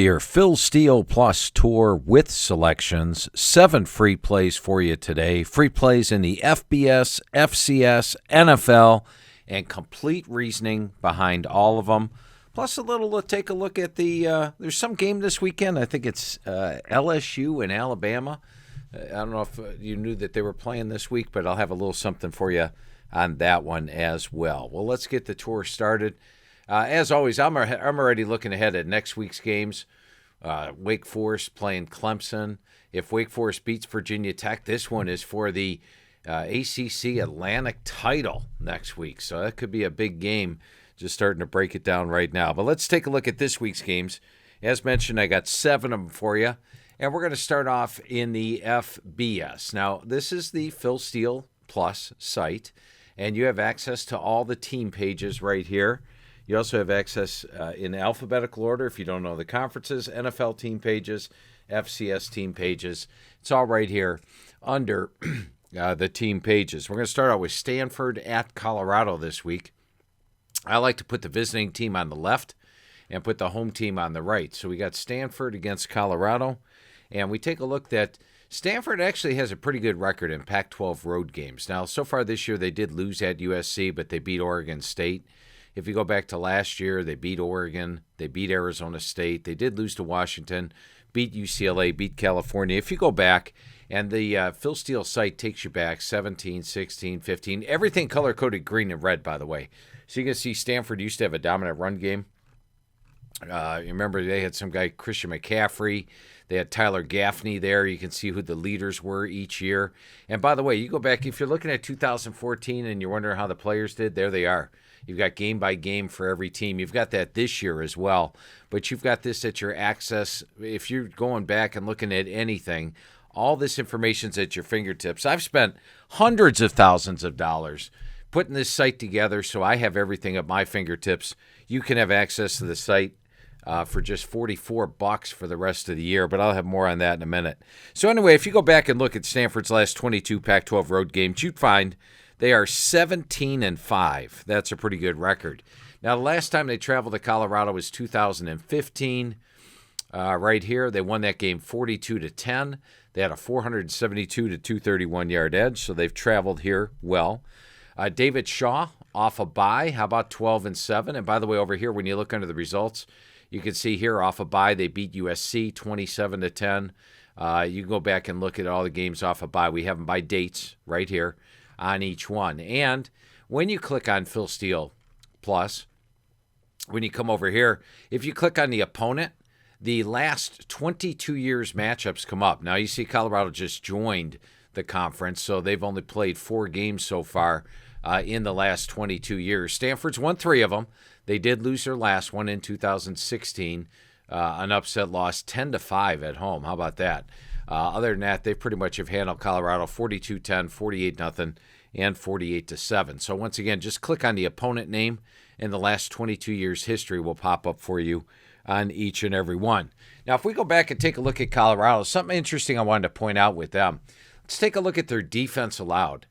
Your Phil Steele Plus tour with selections, 7 free plays for you today. Free plays in the FBS, FCS, NFL, and complete reasoning behind all of them. Plus a little take a look at there's some game this weekend. I think it's LSU and Alabama. I don't know if you knew that they were playing this week, but I'll have a little something for you on that one as well. Well, let's get the tour started. As always, I'm already looking ahead at next week's games. Wake Forest playing Clemson. If Wake Forest beats Virginia Tech, this one is for the ACC Atlantic title next week. So that could be a big game, just starting to break it down right now. But let's take a look at this week's games. As mentioned, I got 7 of them for you. And we're going to start off in the FBS. Now, this is the Phil Steele Plus site, and you have access to all the team pages right here. You also have access in alphabetical order if you don't know the conferences, NFL team pages, FCS team pages. It's all right here under the team pages. We're going to start out with Stanford at Colorado this week. I like to put the visiting team on the left and put the home team on the right. So we got Stanford against Colorado, and we take a look that Stanford actually has a pretty good record in Pac-12 road games. Now, so far this year, they did lose at USC, but they beat Oregon State. If you go back to last year, they beat Oregon, they beat Arizona State, they did lose to Washington, beat UCLA, beat California. If you go back, and the Phil Steele site takes you back 17, 16, 15, everything color-coded green and red, by the way. So you can see Stanford used to have a dominant run game. You remember they had some guy, Christian McCaffrey. They had Tyler Gaffney there. You can see who the leaders were each year. And by the way, you go back, if you're looking at 2014 and you're wondering how the players did, there they are. You've got game by game for every team. You've got that this year as well. But you've got this at your access. If you're going back and looking at anything, all this information's at your fingertips. I've spent hundreds of thousands of dollars putting this site together so I have everything at my fingertips. You can have access to the site for just $44 for the rest of the year, but I'll have more on that in a minute. So anyway, if you go back and look at Stanford's last 22 Pac-12 road games, you'd find they are 17-5. That's a pretty good record. Now, the last time they traveled to Colorado was 2015. Right here, they won that game 42-10. They had a 472 to 231 yard edge, so they've traveled here well. David Shaw off a bye. How about 12-7? And by the way, over here, when you look under the results, you can see here off a bye they beat USC 27-10. You can go back and look at all the games off a bye. We have them by dates right here on each one. And when you click on Phil Steele Plus, when you come over here, if you click on the opponent, the last 22 years matchups come up. Now you see Colorado just joined the conference, so they've only played 4 games so far in the last 22 years. Stanford's won 3 of them. They did lose their last one in 2016, an upset loss 10-5 at home. How about that? Other than that, they pretty much have handled Colorado 42-10, 48-0, and 48-7. So once again, just click on the opponent name, and the last 22 years history will pop up for you on each and every one. Now, if we go back and take a look at Colorado, something interesting I wanted to point out with them. Let's take a look at their defense allowed.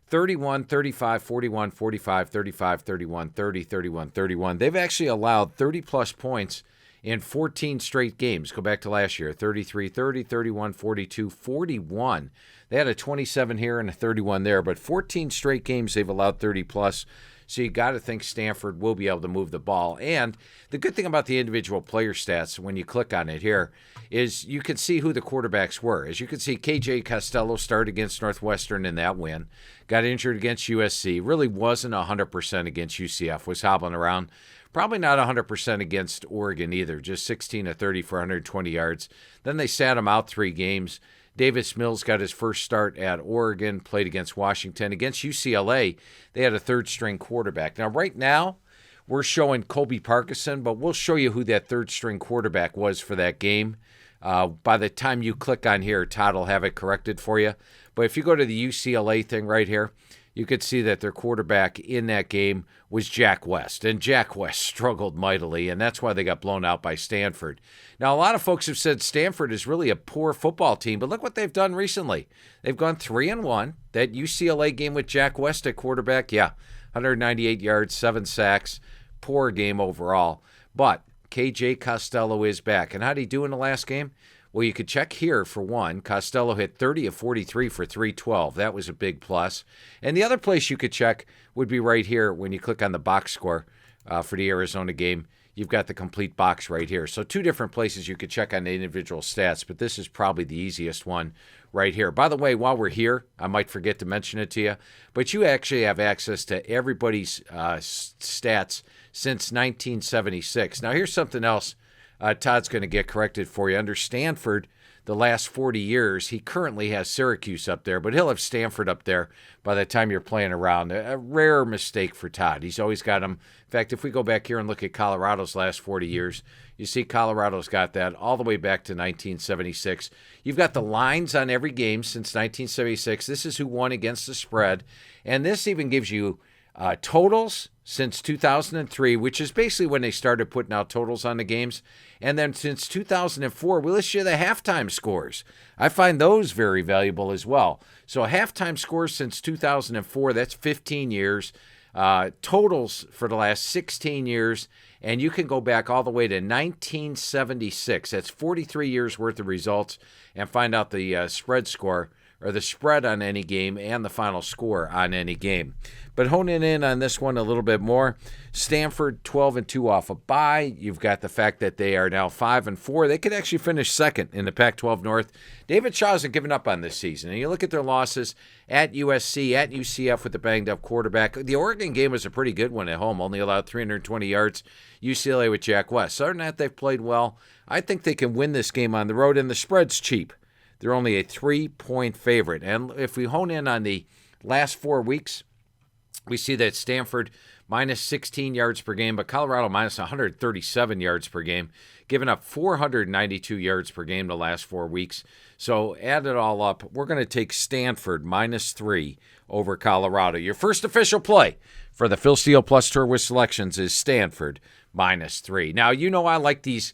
31, 35, 41, 45, 35, 31, 30, 31, 31. They've actually allowed 30-plus points in 14 straight games. Go back to last year, 33, 30, 31, 42, 41. They had a 27 here and a 31 there, but 14 straight games they've allowed 30-plus. So you got to think Stanford will be able to move the ball. And the good thing about the individual player stats, when you click on it here, is you can see who the quarterbacks were. As you can see, K.J. Costello started against Northwestern in that win. Got injured against USC. Really wasn't 100% against UCF. Was hobbling around. Probably not 100% against Oregon either. Just 16-30 for 120 yards. Then they sat him out 3 games. Davis Mills got his first start at Oregon, played against Washington. Against UCLA, they had a third-string quarterback. Now, right now, we're showing Colby Parkinson, but we'll show you who that third-string quarterback was for that game. By the time you click on here, Todd will have it corrected for you. But if you go to the UCLA thing right here, you could see that their quarterback in that game was Jack West. And Jack West struggled mightily, and that's why they got blown out by Stanford. Now, a lot of folks have said Stanford is really a poor football team, but look what they've done recently. They've gone 3-1. That UCLA game with Jack West at quarterback, 198 yards, 7 sacks, poor game overall. But KJ Costello is back. And how'd he do in the last game? Well, you could check here for one. Costello hit 30 of 43 for 312. That was a big plus. And the other place you could check would be right here when you click on the box score for the Arizona game. You've got the complete box right here. So two different places you could check on the individual stats, but this is probably the easiest one right here. By the way, while we're here, I might forget to mention it to you, but you actually have access to everybody's stats since 1976. Now, here's something else Todd's going to get corrected for you. Under Stanford, the last 40 years, he currently has Syracuse up there, but he'll have Stanford up there by the time you're playing around. A rare mistake for Todd. He's always got them. In fact, if we go back here and look at Colorado's last 40 years, you see Colorado's got that all the way back to 1976. You've got the lines on every game since 1976. This is who won against the spread. And this even gives you totals since 2003, which is basically when they started putting out totals on the games. And then since 2004, we list you the halftime scores. I find those very valuable as well. So halftime scores since 2004, that's 15 years. Totals for the last 16 years. And you can go back all the way to 1976. That's 43 years worth of results and find out the spread score or the spread on any game and the final score on any game. But honing in on this one a little bit more, Stanford 12-2 off a bye. You've got the fact that they are now 5-4. They could actually finish second in the Pac-12 North. David Shaw hasn't given up on this season. And you look at their losses at USC, at UCF with the banged-up quarterback. The Oregon game was a pretty good one at home, only allowed 320 yards. UCLA with Jack West. Other than that, they've played well. I think they can win this game on the road, and the spread's cheap. They're only a 3-point favorite. And if we hone in on the last 4 weeks, we see that Stanford minus 16 yards per game, but Colorado minus 137 yards per game, giving up 492 yards per game the last 4 weeks. So add it all up, we're going to take Stanford minus 3 over Colorado. Your first official play for the Phil Steele Plus Tour with selections is Stanford minus 3. Now, you know I like these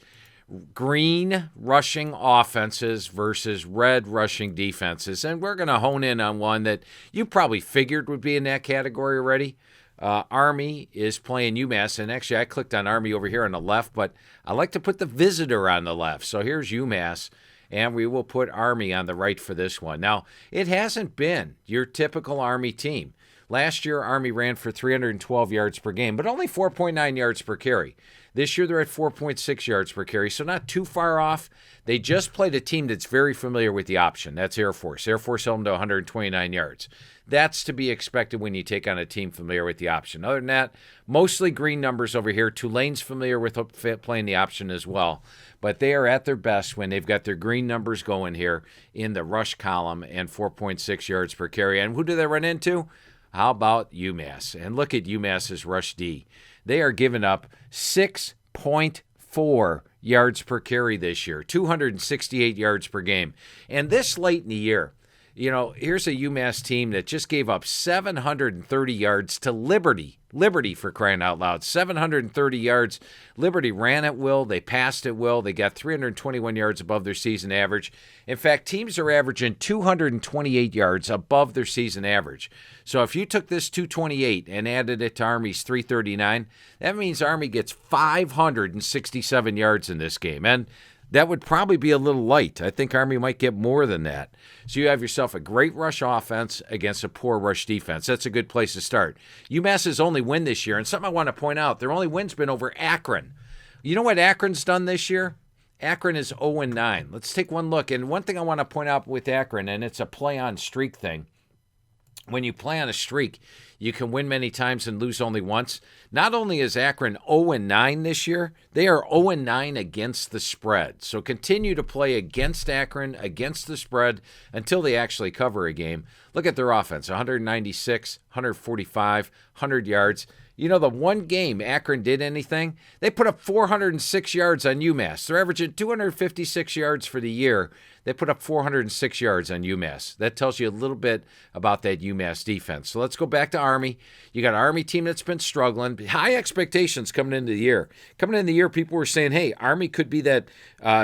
green rushing offenses versus red rushing defenses. And we're going to hone in on one that you probably figured would be in that category already. Army is playing UMass. And actually, I clicked on Army over here on the left, but I like to put the visitor on the left. So here's UMass, and we will put Army on the right for this one. Now, it hasn't been your typical Army team. Last year, Army ran for 312 yards per game, but only 4.9 yards per carry. This year, they're at 4.6 yards per carry, so not too far off. They just played a team that's very familiar with the option. That's Air Force. Air Force held them to 129 yards. That's to be expected when you take on a team familiar with the option. Other than that, mostly green numbers over here. Tulane's familiar with playing the option as well. But they are at their best when they've got their green numbers going here in the rush column and 4.6 yards per carry. And who do they run into? How about UMass? And look at UMass's rush D. They are giving up 6.4 yards per carry this year, 268 yards per game. And this late in the year, you know, here's a UMass team that just gave up 730 yards to Liberty. Liberty, for crying out loud. 730 yards. Liberty ran at will. They passed at will. They got 321 yards above their season average. In fact, teams are averaging 228 yards above their season average. So if you took this 228 and added it to Army's 339, that means Army gets 567 yards in this game. And that would probably be a little light. I think Army might get more than that. So you have yourself a great rush offense against a poor rush defense. That's a good place to start. UMass's only win this year, and something I want to point out, their only win's been over Akron. You know what Akron's done this year? Akron is 0-9. Let's take one look. And one thing I want to point out with Akron, and it's a play-on streak thing. When you play on a streak, you can win many times and lose only once. Not only is Akron 0-9 this year, they are 0-9 against the spread. So continue to play against Akron, against the spread, until they actually cover a game. Look at their offense, 196, 145, 100 yards. You know, the one game Akron did anything, they put up 406 yards on UMass. They're averaging 256 yards for the year. They put up 406 yards on UMass. That tells you a little bit about that UMass defense. So let's go back to Army. You got an Army team that's been struggling. High expectations coming into the year. Coming into the year, people were saying, hey, Army could be that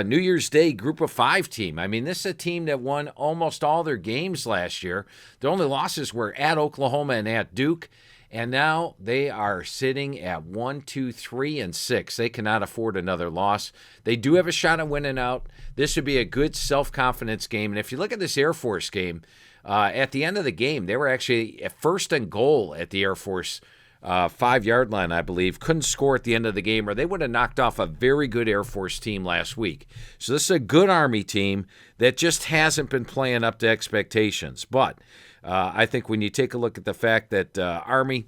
New Year's Day group of 5 team. I mean, this is a team that won almost all their games last year. Their only losses were at Oklahoma and at Duke. And now they are sitting at 1, 2, 3, and 6. They cannot afford another loss. They do have a shot at winning out. This would be a good self-confidence game. And if you look at this Air Force game, at the end of the game, they were actually at first and goal at the Air Force 5-yard line, I believe. Couldn't score at the end of the game, or they would have knocked off a very good Air Force team last week. So this is a good Army team that just hasn't been playing up to expectations. But I think when you take a look at the fact that Army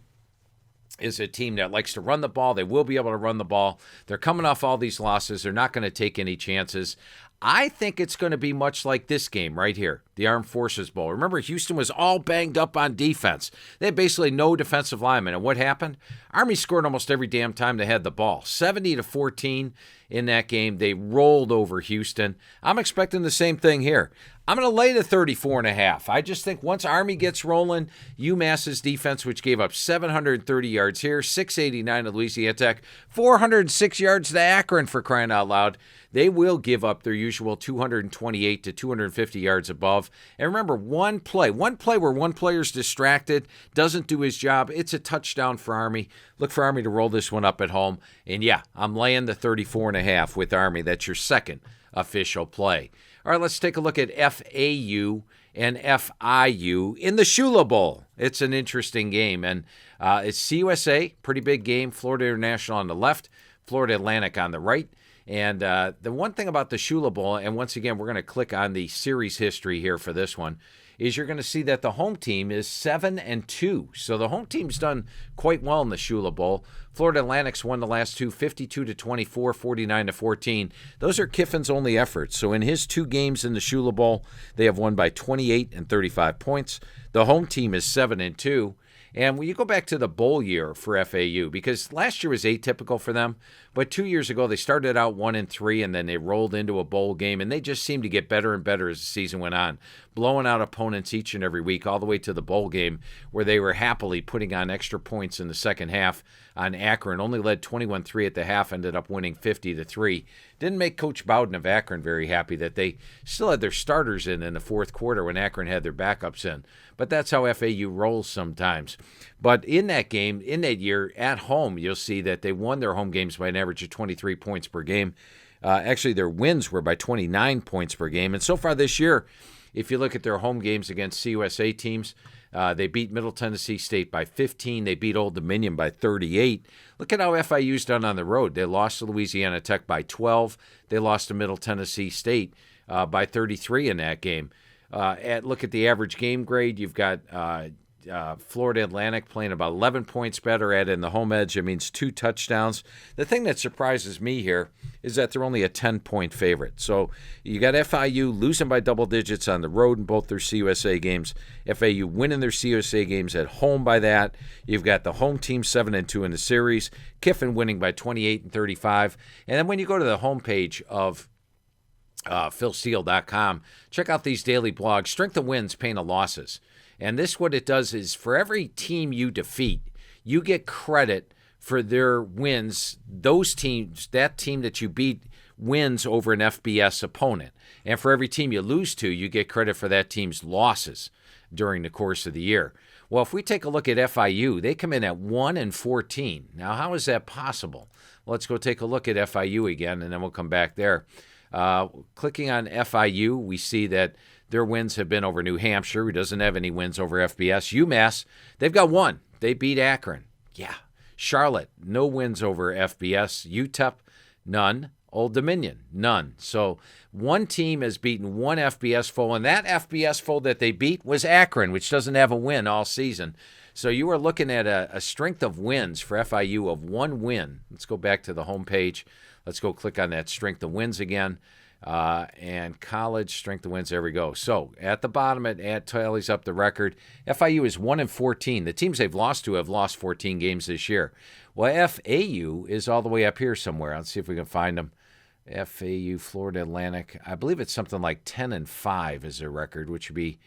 is a team that likes to run the ball, they will be able to run the ball. They're coming off all these losses. They're not going to take any chances. I think it's going to be much like this game right here, the Armed Forces Bowl. Remember, Houston was all banged up on defense. They had basically no defensive linemen. And what happened? Army scored almost every damn time they had the ball. 70-14 in that game. They rolled over Houston. I'm expecting the same thing here. I'm going to lay the 34.5. I just think once Army gets rolling, UMass's defense, which gave up 730 yards here, 689 to Louisiana Tech, 406 yards to Akron, for crying out loud, they will give up their usual 228 to 250 yards above. And remember, one play where one player's distracted, doesn't do his job, it's a touchdown for Army. Look for Army to roll this one up at home. And yeah, I'm laying the 34.5 with Army. That's your second official play. All right, let's take a look at FAU and FIU in the Shula Bowl. It's an interesting game, and it's CUSA, pretty big game. Florida International on the left, Florida Atlantic on the right. And the one thing about the Shula Bowl, and once again, we're going to click on the series history here for this one, is you're going to see that the home team is 7-2. So the home team's done quite well in the Shula Bowl. Florida Atlantic's won the last two, 52-24, 49-14. Those are Kiffin's only efforts. So in his two games in the Shula Bowl, they have won by 28 and 35 points. The home team is 7-2. And when you go back to the bowl year for FAU, because last year was atypical for them, but 2 years ago they started out 1-3, and then they rolled into a bowl game, and they just seemed to get better and better as the season went on, blowing out opponents each and every week, all the way to the bowl game, where they were happily putting on extra points in the second half on Akron. Only led 21-3 at the half, ended up winning 50-3. Didn't make Coach Bowden of Akron very happy that they still had their starters in the fourth quarter when Akron had their backups in. But that's how FAU rolls sometimes. But in that game, in that year, at home, you'll see that they won their home games by an average of 23 points per game. Actually, their wins were by 29 points per game. And so far this year, if you look at their home games against CUSA teams, they beat Middle Tennessee State by 15. They beat Old Dominion by 38. Look at how FIU's done on the road. They lost to Louisiana Tech by 12. They lost to Middle Tennessee State by 33 in that game. Look at the average game grade. You've got Florida Atlantic playing about 11 points better. Add in the home edge, it means 2 touchdowns. The thing that surprises me here is that they're only a 10-point favorite. So you got FIU losing by double digits on the road in both their CUSA games. FAU winning their CUSA games at home by that. You've got the home team 7-2 in the series. Kiffin winning by 28 and 35. And then when you go to the homepage of philsteele.com, check out these daily blogs, strength of wins, pain of losses. And this, what it does is for every team you defeat, you get credit for their wins. Those teams, that team that you beat wins over an FBS opponent. And for every team you lose to, you get credit for that team's losses during the course of the year. Well, if we take a look at FIU, they come in at 1-14. Now, how is that possible? Well, let's go take a look at FIU again, and then we'll come back there. Clicking on FIU, we see that their wins have been over New Hampshire, who doesn't have any wins over FBS. UMass, they've got one. They beat Akron. Yeah. Charlotte, no wins over FBS. UTEP, none. Old Dominion, none. So one team has beaten one FBS foe, and that FBS foe that they beat was Akron, which doesn't have a win all season. So you are looking at a strength of wins for FIU of one win. Let's go back to the homepage. Let's go click on that strength of wins again. And college strength of wins, there we go. So at the bottom, it tallies up the record. FIU is 1-14. The teams they've lost to have lost 14 games this year. Well, FAU is all the way up here somewhere. Let's see if we can find them. FAU, Florida Atlantic. I believe it's something like 10-5 is their record, which would be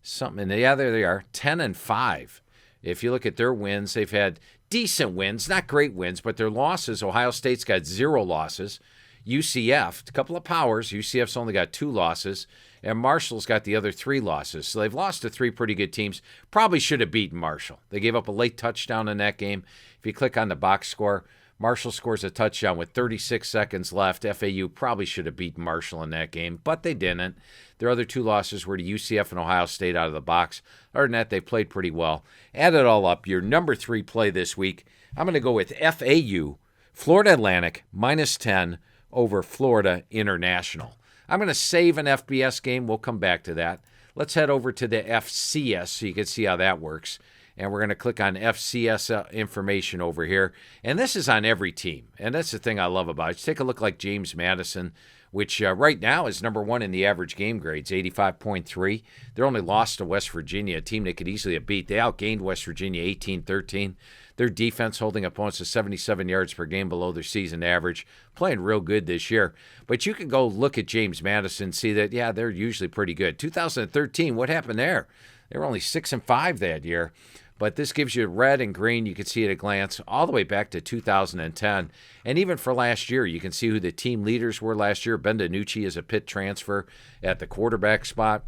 something. Yeah, there they are, 10-5. If you look at their wins, they've had decent wins, not great wins, but their losses, Ohio State's got 0 losses. UCF, a couple of powers. UCF's only got 2 losses, and Marshall's got the other 3 losses. So they've lost to 3 pretty good teams. Probably should have beaten Marshall. They gave up a late touchdown in that game. If you click on the box score, Marshall scores a touchdown with 36 seconds left. FAU probably should have beaten Marshall in that game, but they didn't. Their other 2 losses were to UCF and Ohio State out of the box. Other than that, they played pretty well. Add it all up, your number 3 play this week, I'm going to go with FAU, Florida Atlantic, -10 over Florida International. I'm going to save an FBS game. We'll come back to that. Let's head over to the FCS so you can see how that works. And we're going to click on FCS information over here. And this is on every team. And that's the thing I love about it. Just take a look like James Madison, which right now is number 1 in the average game grades, 85.3. They're only lost to West Virginia, a team they could easily have beat. They outgained West Virginia 18-13. Their defense holding opponents to 77 yards per game below their season average, playing real good this year. But you can go look at James Madison and see that, yeah, they're usually pretty good. 2013, what happened there? They were only 6-5 that year. But this gives you red and green. You can see at a glance all the way back to 2010. And even for last year, you can see who the team leaders were last year. Ben DiNucci is a Pitt transfer at the quarterback spot.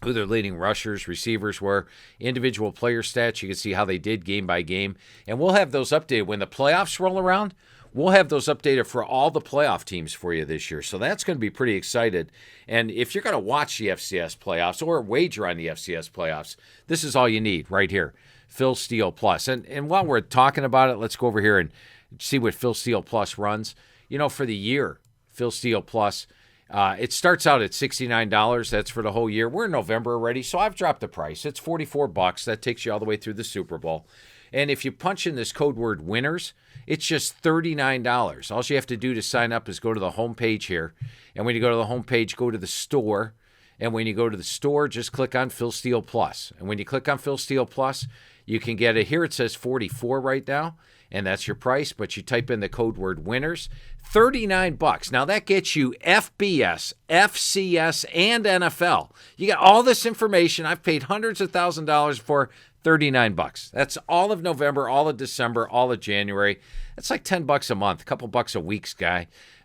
Who their leading rushers, receivers were, individual player stats. You can see how they did game by game. And we'll have those updated. When the playoffs roll around, we'll have those updated for all the playoff teams for you this year. So that's going to be pretty excited. And if you're going to watch the FCS playoffs or wager on the FCS playoffs, this is all you need right here, Phil Steele Plus. And while we're talking about it, let's go over here and see what Phil Steele Plus runs. You know, for the year, Phil Steele Plus, it starts out at $69. That's for the whole year. We're in November already, so I've dropped the price. It's $44. That takes you all the way through the Super Bowl. And if you punch in this code word winners, it's just $39. All you have to do to sign up is go to the home page here. And when you go to the home page, go to the store. And when you go to the store, just click on Phil Steele Plus. And when you click on Phil Steele Plus, you can get it. Here it says $44 right now. And that's your price, but you type in the code word winners, $39. Now that gets you FBS, FCS, and NFL. You got all this information. I've paid hundreds of thousands of dollars for $39. That's all of November, all of December, all of January. That's like $10 a month, a couple bucks a week,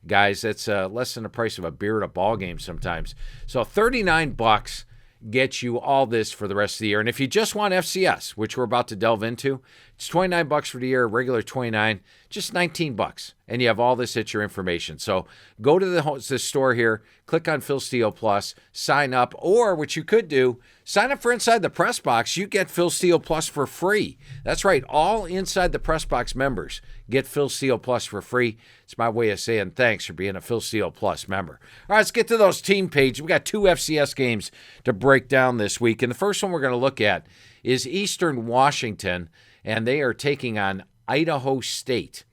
guys. That's less than the price of a beer at a ball game sometimes. So $39 gets you all this for the rest of the year. And if you just want FCS, which we're about to delve into, it's $29 for the year, regular $29, just $19. And you have all this at your information. So go to the store here, click on Phil Steele Plus, sign up, or what you could do, sign up for Inside the Press Box. You get Phil Steele Plus for free. That's right, all Inside the Press Box members get Phil Steele Plus for free. It's my way of saying thanks for being a Phil Steele Plus member. All right, let's get to those team pages. We got 2 FCS games to break down this week. And the first one we're going to look at is Eastern Washington, and they are taking on Idaho State.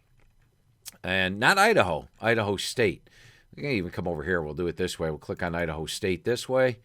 And not Idaho, Idaho State. We can even come over here. We'll do it this way. We'll click on Idaho State this way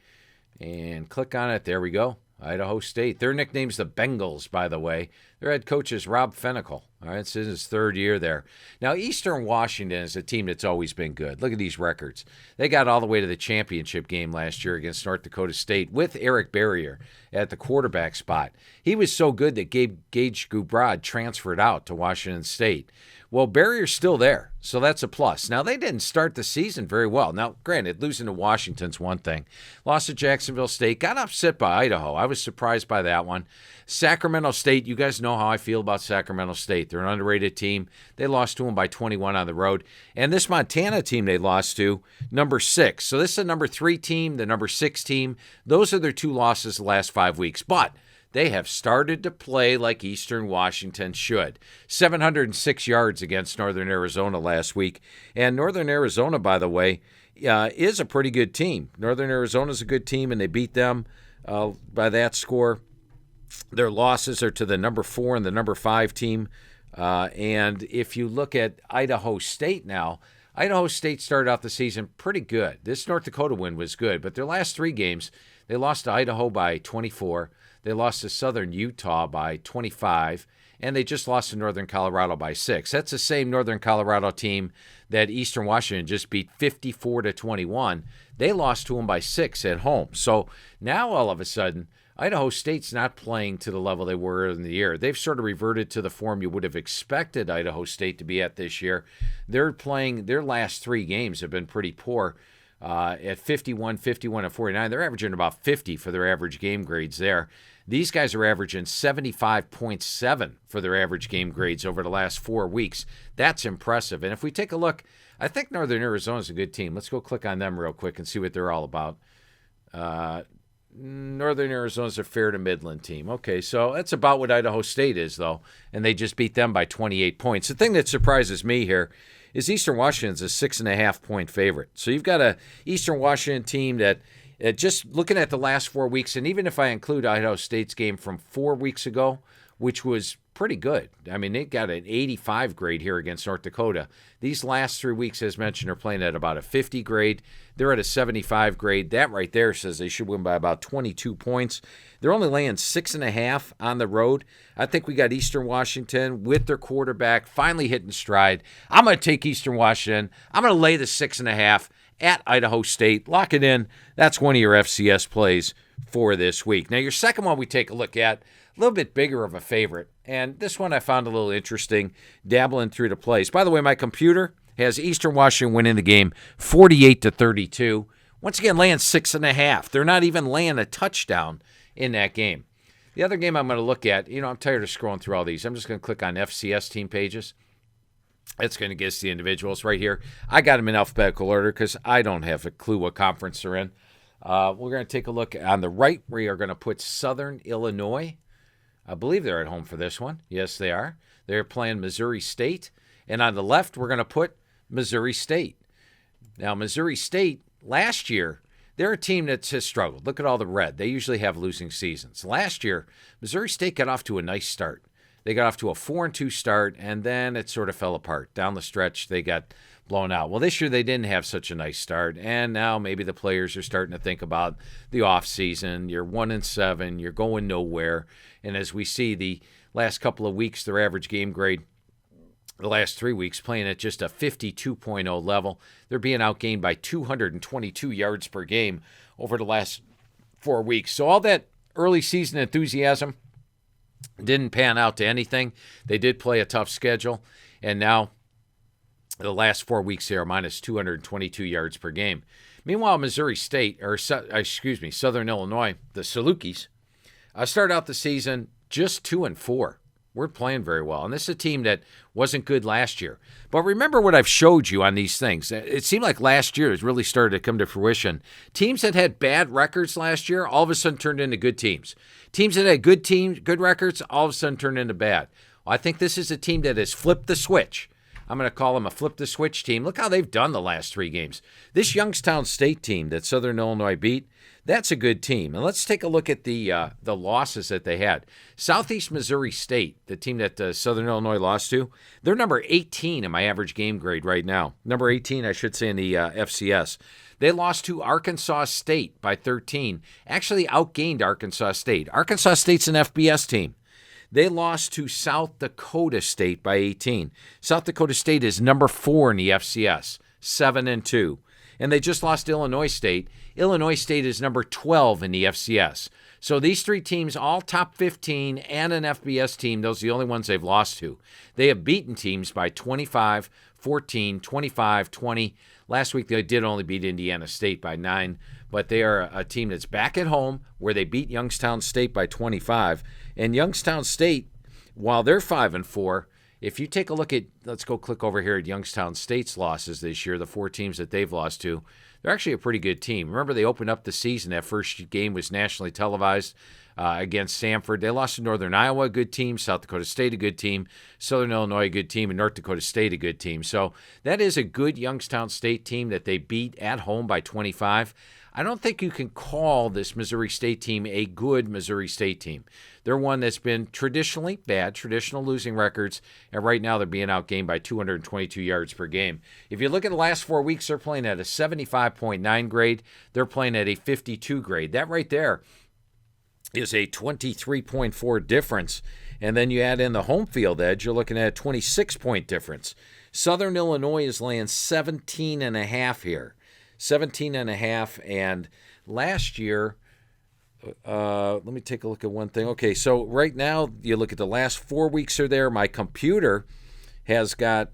and click on it. There we go. Idaho State. Their nickname's the Bengals, by the way. Their head coach is Rob Fennicle. All right, this is his 3rd year there. Now, Eastern Washington is a team that's always been good. Look at these records. They got all the way to the championship game last year against North Dakota State with Eric Barrier at the quarterback spot. He was so good that Gage Gubrod transferred out to Washington State. Well, Barrier's still there, so that's a plus. Now, they didn't start the season very well. Now, granted, losing to Washington's one thing. Lost to Jacksonville State, got upset by Idaho. I was surprised by that one. Sacramento State, you guys know how I feel about Sacramento State. They're an underrated team. They lost to them by 21 on the road. And this Montana team they lost to, number 6. So this is a number 3 team, the number 6 team. Those are their 2 losses the last 5 weeks. But they have started to play like Eastern Washington should. 706 yards against Northern Arizona last week. And Northern Arizona, by the way, is a pretty good team. Northern Arizona's a good team, and they beat them by that score. Their losses are to the number 4 and the number 5 team. And if you look at Idaho State now, Idaho State started out the season pretty good. This North Dakota win was good, but their last 3 games, they lost to Idaho by 24. They lost to Southern Utah by 25, and they just lost to Northern Colorado by 6. That's the same Northern Colorado team that Eastern Washington just beat 54-21. They lost to them by 6 at home. So now all of a sudden, Idaho State's not playing to the level they were in the year. They've sort of reverted to the form you would have expected Idaho State to be at this year. They're playing, their last 3 games have been pretty poor. At 51, 51, and 49. They're averaging about 50 for their average game grades there. These guys are averaging 75.7 for their average game grades over the last 4 weeks. That's impressive. And if we take a look, I think Northern Arizona's a good team. Let's go click on them real quick and see what they're all about. Northern Arizona's a fair to Midland team. Okay, so that's about what Idaho State is, though, and they just beat them by 28 points. The thing that surprises me here is Eastern Washington's a 6.5-point favorite. So you've got a Eastern Washington team that, just looking at the last 4 weeks, and even if I include Idaho State's game from 4 weeks ago, which was pretty good. I mean, they got an 85 grade here against North Dakota. These last 3 weeks, as mentioned, are playing at about a 50 grade. They're at a 75 grade. That right there says they should win by about 22 points. They're only laying 6.5 on the road. I think we got Eastern Washington with their quarterback finally hitting stride. I'm going to take Eastern Washington. I'm going to lay the 6.5 at Idaho State. Lock it in. That's one of your FCS plays for this week. Now, your second one we take a look at, a little bit bigger of a favorite. And this one I found a little interesting, dabbling through the plays. By the way, my computer has Eastern Washington winning the game 48-32. Once again, laying 6.5. They're not even laying a touchdown in that game. The other game I'm going to look at, I'm tired of scrolling through all these. I'm just going to click on FCS team pages. It's going to get us the individuals right here. I got them in alphabetical order because I don't have a clue what conference they're in. We're going to take a look on the right. We are going to put Southern Illinois. I believe they're at home for this one. Yes, they are. They're playing Missouri State. And on the left, we're going to put Missouri State. Now, Missouri State, last year, they're a team that has struggled. Look at all the red. They usually have losing seasons. Last year, Missouri State got off to a nice start. They got off to a 4-2 start, and then it sort of fell apart. Down the stretch, they got blown out. Well, this year they didn't have such a nice start, and now maybe the players are starting to think about the offseason. You're 1-7, you're going nowhere. And as we see the last couple of weeks, their average game grade, the last 3 weeks, playing at just a 52.0 level. They're being outgained by 222 yards per game over the last 4 weeks. So all that early season enthusiasm didn't pan out to anything. They did play a tough schedule, and now the last 4 weeks they are minus 222 yards per game. Meanwhile, Missouri State, Southern Illinois, the Salukis, started out the season just 2-4. We're playing very well. And this is a team that wasn't good last year. But remember what I've showed you on these things. It seemed like last year it really started to come to fruition. Teams that had bad records last year all of a sudden turned into good teams. Teams that had good records, all of a sudden turned into bad. Well, I think this is a team that has flipped the switch. I'm going to call them a flip-the-switch team. Look how they've done the last 3 games. This Youngstown State team that Southern Illinois beat, that's a good team. And let's take a look at the losses that they had. Southeast Missouri State, the team that Southern Illinois lost to, they're number 18 in my average game grade right now. Number 18, I should say, in the FCS. They lost to Arkansas State by 13. Actually outgained Arkansas State. Arkansas State's an FBS team. They lost to South Dakota State by 18. South Dakota State is number 4 in the FCS, 7-2. And they just lost to Illinois State. Illinois State is number 12 in the FCS. So these 3 teams, all top 15 and an FBS team, those are the only ones they've lost to. They have beaten teams by 25, 14, 25, 20. Last week they did only beat Indiana State by 9, but they are a team that's back at home where they beat Youngstown State by 25. And Youngstown State, while they're 5-4, if you take a look at, let's go click over here at Youngstown State's losses this year, the 4 teams that they've lost to, they're actually a pretty good team. Remember, they opened up the season. That first game was nationally televised against Stanford. They lost to Northern Iowa, a good team. South Dakota State, a good team. Southern Illinois, a good team. And North Dakota State, a good team. So that is a good Youngstown State team that they beat at home by 25. I don't think you can call this Missouri State team a good Missouri State team. They're one that's been traditionally bad, traditional losing records, and right now they're being outgained by 222 yards per game. If you look at the last 4 weeks, they're playing at a 75.9 grade. They're playing at a 52 grade. That right there is a 23.4 difference. And then you add in the home field edge, you're looking at a 26-point difference. Southern Illinois is laying 17.5 here. 17.5, and last year Let me take a look at one thing. Okay, so right now, you look at the last 4 weeks are there. My computer has got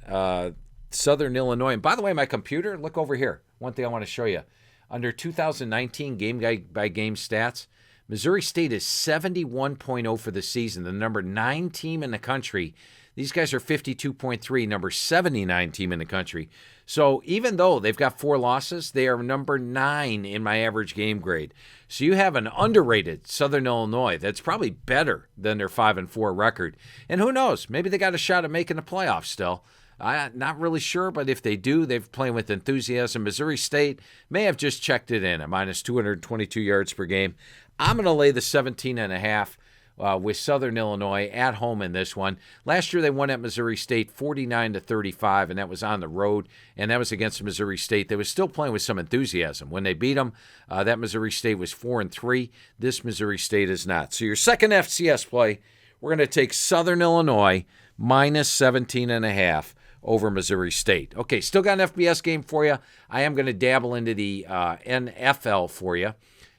Southern Illinois. And by the way, my computer, look over here. One thing I want to show you. Under 2019 game-by-game stats, Missouri State is 71.0 for the season, the number 9 team in the country. These guys are 52.3, number 79 team in the country. So even though they've got 4 losses, they are number 9 in my average game grade. So you have an underrated Southern Illinois that's probably better than their 5-4 record. And who knows, maybe they got a shot at making the playoffs still. I'm not really sure, but if they do, they're playing with enthusiasm. Missouri State may have just checked it in at minus 222 yards per game. I'm going to lay the 17.5 with Southern Illinois at home in this one. Last year they won at Missouri State 49-35, and that was on the road, and that was against Missouri State. They were still playing with some enthusiasm. When they beat them, that Missouri State was 4-3. This Missouri State is not. So your second FCS play, we're going to take Southern Illinois minus 17.5 over Missouri State. Okay, still got an FBS game for you. I am going to dabble into the NFL for you.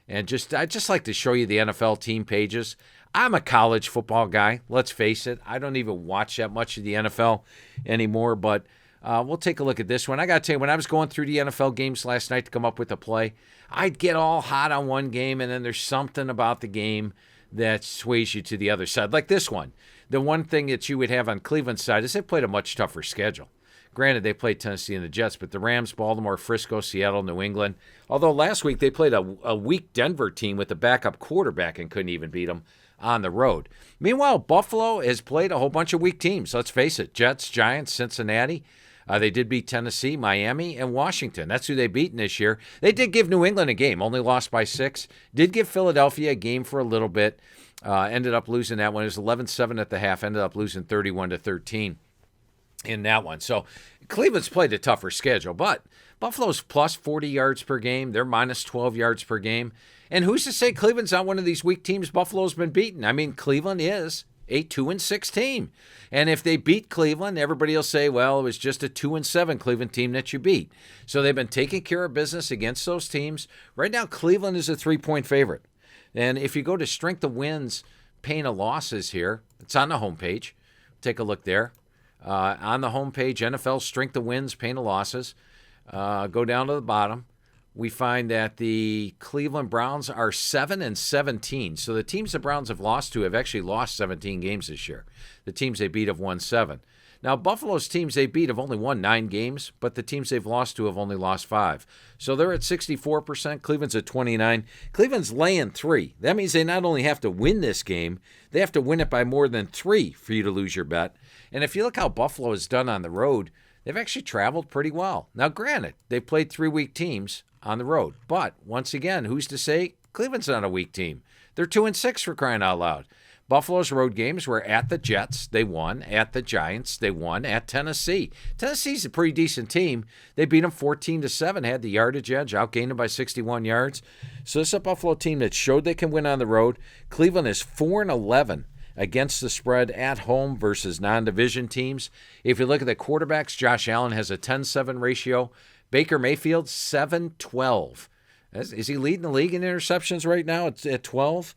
And I'd just like to show you the NFL team pages. I'm a college football guy, let's face it. I don't even watch that much of the NFL anymore, but we'll take a look at this one. I got to tell you, when I was going through the NFL games last night to come up with a play, I'd get all hot on one game, and then there's something about the game that sways you to the other side, like this one. The one thing that you would have on Cleveland's side is they played a much tougher schedule. Granted, they played Tennessee and the Jets, but the Rams, Baltimore, Frisco, Seattle, New England. Although last week they played a weak Denver team with a backup quarterback and couldn't even beat them on the road. Meanwhile, Buffalo has played a whole bunch of weak teams. Let's face it, Jets, Giants, Cincinnati. They did beat Tennessee, Miami, and Washington. That's who they've beaten this year. They did give New England a game, only lost by 6. Did give Philadelphia a game for a little bit. Ended up losing that one. It was 11-7 at the half. Ended up losing 31-13 in that one. So Cleveland's played a tougher schedule, but Buffalo's plus 40 yards per game. They're minus 12 yards per game. And who's to say Cleveland's not one of these weak teams Buffalo's been beaten? I mean, Cleveland is a 2-6 team. And if they beat Cleveland, everybody will say, well, it was just a 2-7 Cleveland team that you beat. So they've been taking care of business against those teams. Right now, Cleveland is a 3-point favorite. And if you go to strength of wins, pain of losses here, it's on the homepage. Take a look there. On the homepage, NFL strength of wins, pain of losses. Go down to the bottom. We find that the Cleveland Browns are 7-17. So the teams the Browns have lost to have actually lost 17 games this year. The teams they beat have won 7. Now, Buffalo's teams they beat have only won 9 games, but the teams they've lost to have only lost 5. So they're at 64%. Cleveland's at 29%. Cleveland's laying 3. That means they not only have to win this game, they have to win it by more than 3 for you to lose your bet. And if you look how Buffalo has done on the road, they've actually traveled pretty well. Now, granted, they've played 3 weak teams on the road. But once again, who's to say Cleveland's not a weak team? They're 2-6 for crying out loud. Buffalo's road games were at the Jets, they won. At the Giants, they won. At Tennessee. Tennessee's a pretty decent team. They beat them 14-7, had the yardage edge, outgained them by 61 yards. So this is a Buffalo team that showed they can win on the road. Cleveland is 4-11 against the spread at home versus non-division teams. If you look at the quarterbacks, Josh Allen has a 10-7 ratio. Baker Mayfield, 7-12. Is he leading the league in interceptions right now? It's at 12.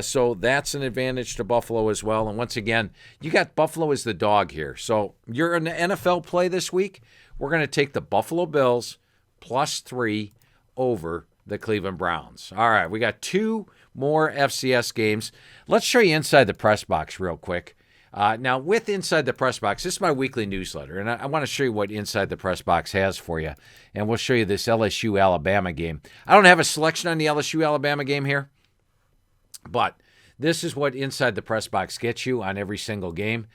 So that's an advantage to Buffalo as well. And once again, you got Buffalo as the dog here. So you're in the NFL play this week. We're going to take the Buffalo Bills plus 3 over the Cleveland Browns. All right, we got 2 more FCS games. Let's show you inside the press box real quick. Now, with Inside the Press Box, this is my weekly newsletter, and I want to show you what Inside the Press Box has for you. And we'll show you this LSU-Alabama game. I don't have a selection on the LSU-Alabama game here, but this is what Inside the Press Box gets you on every single game.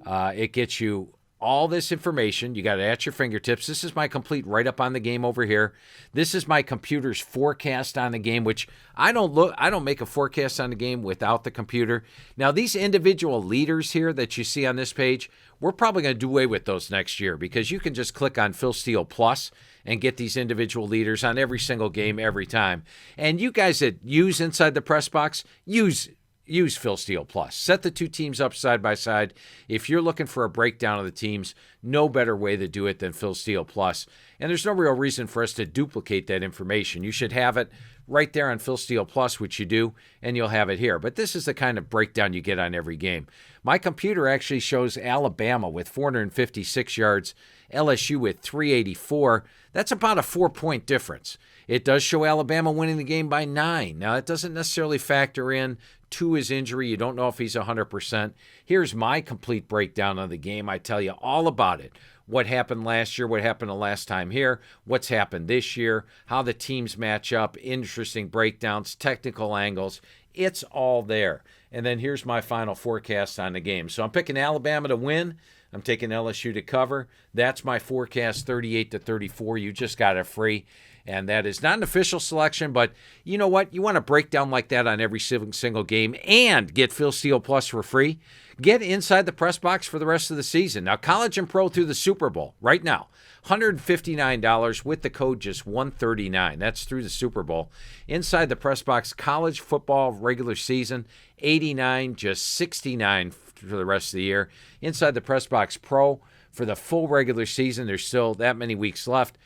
It gets you all this information. You got it at your fingertips. This is my complete write-up on the game over here. This is my computer's forecast on the game, which I don't make a forecast on the game without the computer. Now, these individual leaders here that you see on this page, we're probably going to do away with those next year because you can just click on Phil Steele Plus and get these individual leaders on every single game every time. And you guys that use Inside the Press Box, use use Phil Steele Plus. Set the two teams up side by side. If you're looking for a breakdown of the teams, no better way to do it than Phil Steele Plus. And there's no real reason for us to duplicate that information. You should have it right there on Phil Steele Plus, which you do, and you'll have it here. But this is the kind of breakdown you get on every game. My computer actually shows Alabama with 456 yards, LSU with 384. That's about a 4-point difference. It does show Alabama winning the game by 9. Now, it doesn't necessarily factor in to his injury. You don't know if he's 100%. Here's my complete breakdown of the game. I tell you all about it. What happened last year, what happened the last time here, what's happened this year, how the teams match up, interesting breakdowns, technical angles. It's all there. And then here's my final forecast on the game. So I'm picking Alabama to win. I'm taking LSU to cover. That's my forecast, 38-34. You just got it free. And that is not an official selection, but you know what? You want a breakdown like that on every single game and get Phil Steele Plus for free. Get inside the press box for the rest of the season. Now, college and pro through the Super Bowl right now, $159 with the code just $139. That's through the Super Bowl. Inside the press box, college football regular season, $89, just $69 for the rest of the year. Inside the press box pro for the full regular season, there's still that many weeks left.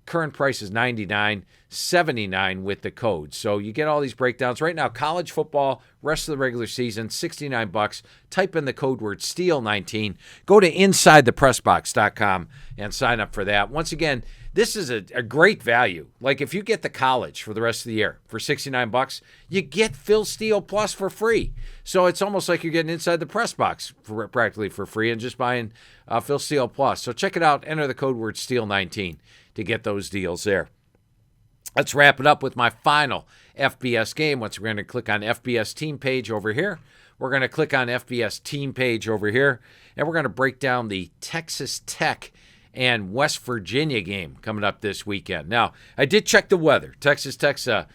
Current price is $99, $79 with the code. So you get all these breakdowns. Right now, college football, rest of the regular season, $69. Type in the code word STEEL19. Go to InsideThePressBox.com and sign up for that. Once again, this is a great value. Like if you get the college for the rest of the year for $69, you get Phil Steele Plus for free. So it's almost like you're getting Inside the Press Box practically for free and just buying Phil Steele Plus. So check it out. Enter the code word STEEL19 to get those deals there. Let's wrap it up with my final FBS game. Once we're going to click on FBS team page over here. We're going to click on FBS team page over here, and we're going to break down the Texas Tech and West Virginia game coming up this weekend. Now, I did check the weather. Texas Tech's a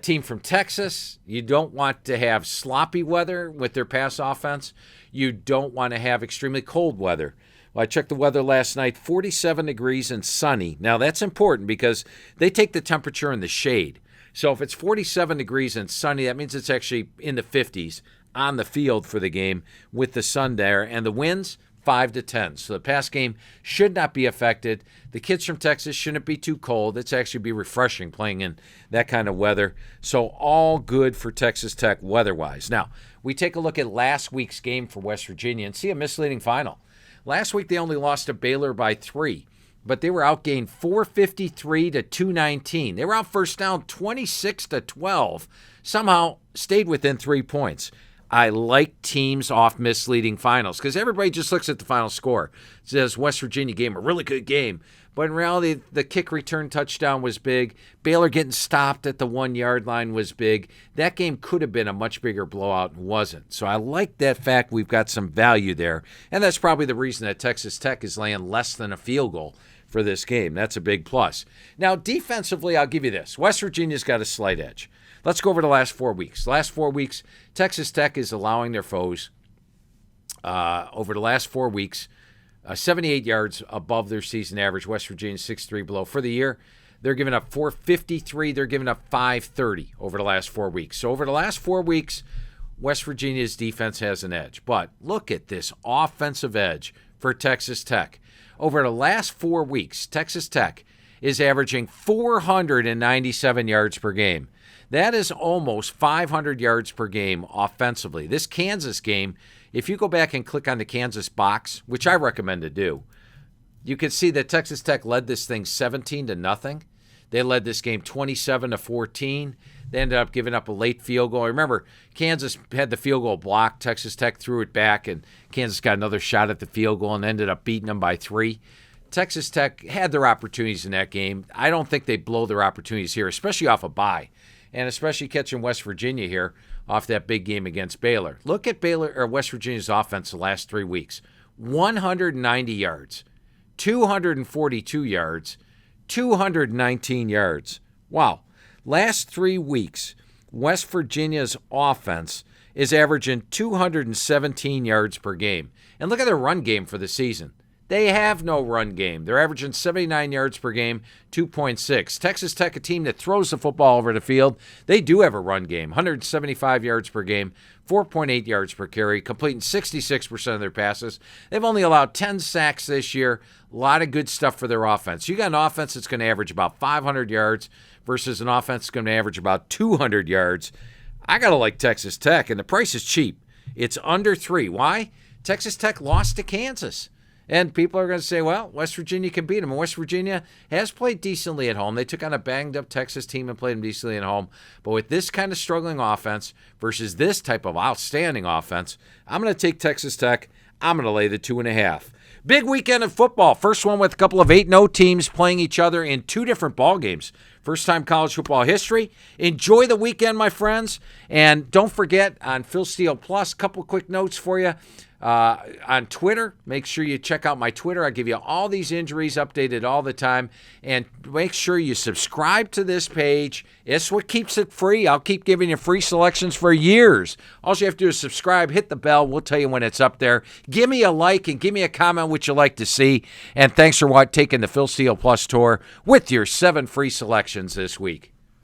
team from Texas. You don't want to have sloppy weather with their pass offense. You don't want to have extremely cold weather. Well, I checked the weather last night, 47 degrees and sunny. Now, that's important because they take the temperature in the shade. So if it's 47 degrees and sunny, that means it's actually in the 50s on the field for the game with the sun there. And the winds, 5 to 10. So the pass game should not be affected. The kids from Texas shouldn't be too cold. It's actually be refreshing playing in that kind of weather. So all good for Texas Tech weather-wise. Now, we take a look at last week's game for West Virginia and see a misleading final. Last week they only lost to Baylor by 3, but they were outgained 453 to 219. They were out first down 26 to 12. Somehow stayed within 3 points. I like teams off misleading finals because everybody just looks at the final score. It says West Virginia game, a really good game. But in reality, the kick return touchdown was big. Baylor getting stopped at the 1-yard line was big. That game could have been a much bigger blowout and wasn't. So I like that fact we've got some value there. And that's probably the reason that Texas Tech is laying less than a field goal for this game. That's a big plus. Now, defensively, I'll give you this. West Virginia's got a slight edge. Let's go over the last 4 weeks. The last 4 weeks, Texas Tech is allowing their foes over the last 4 weeks 78 yards above their season average. West Virginia 6'3" below. For the year, they're giving up 453. They're giving up 530 over the last 4 weeks. So over the last 4 weeks, West Virginia's defense has an edge. But look at this offensive edge for Texas Tech. Over the last 4 weeks, Texas Tech is averaging 497 yards per game. That is almost 500 yards per game offensively. This Kansas game, if you go back and click on the Kansas box, which I recommend to do, you can see that Texas Tech led this thing 17-0. They led this game 27-14. They ended up giving up a late field goal. Remember, Kansas had the field goal blocked. Texas Tech threw it back, and Kansas got another shot at the field goal and ended up beating them by 3. Texas Tech had their opportunities in that game. I don't think they blow their opportunities here, especially off a bye, and especially catching West Virginia here off that big game against Baylor. Look at West Virginia's offense the last 3 weeks. 190 yards, 242 yards, 219 yards. Wow. Last 3 weeks, West Virginia's offense is averaging 217 yards per game. And look at their run game for the season. They have no run game. They're averaging 79 yards per game, 2.6. Texas Tech, a team that throws the football over the field, they do have a run game, 175 yards per game, 4.8 yards per carry, completing 66% of their passes. They've only allowed 10 sacks this year. A lot of good stuff for their offense. You got an offense that's going to average about 500 yards versus an offense that's going to average about 200 yards. I got to like Texas Tech, and the price is cheap. It's under 3. Why? Texas Tech lost to Kansas. And people are going to say, well, West Virginia can beat them. And West Virginia has played decently at home. They took on a banged-up Texas team and played them decently at home. But with this kind of struggling offense versus this type of outstanding offense, I'm going to take Texas Tech. I'm going to lay the 2.5. Big weekend of football. First one with a couple of 8-0 teams playing each other in 2 different ball games. First time college football history. Enjoy the weekend, my friends. And don't forget, on Phil Steele Plus, a couple quick notes for you. On Twitter, make sure you check out my Twitter. I give you all these injuries updated all the time. And make sure you subscribe to this page. It's what keeps it free. I'll keep giving you free selections for years. All you have to do is subscribe, hit the bell. We'll tell you when it's up there. Give me a like and give me a comment what you like to see. And thanks for taking the Phil Steele Plus tour with your 7 free selections this week.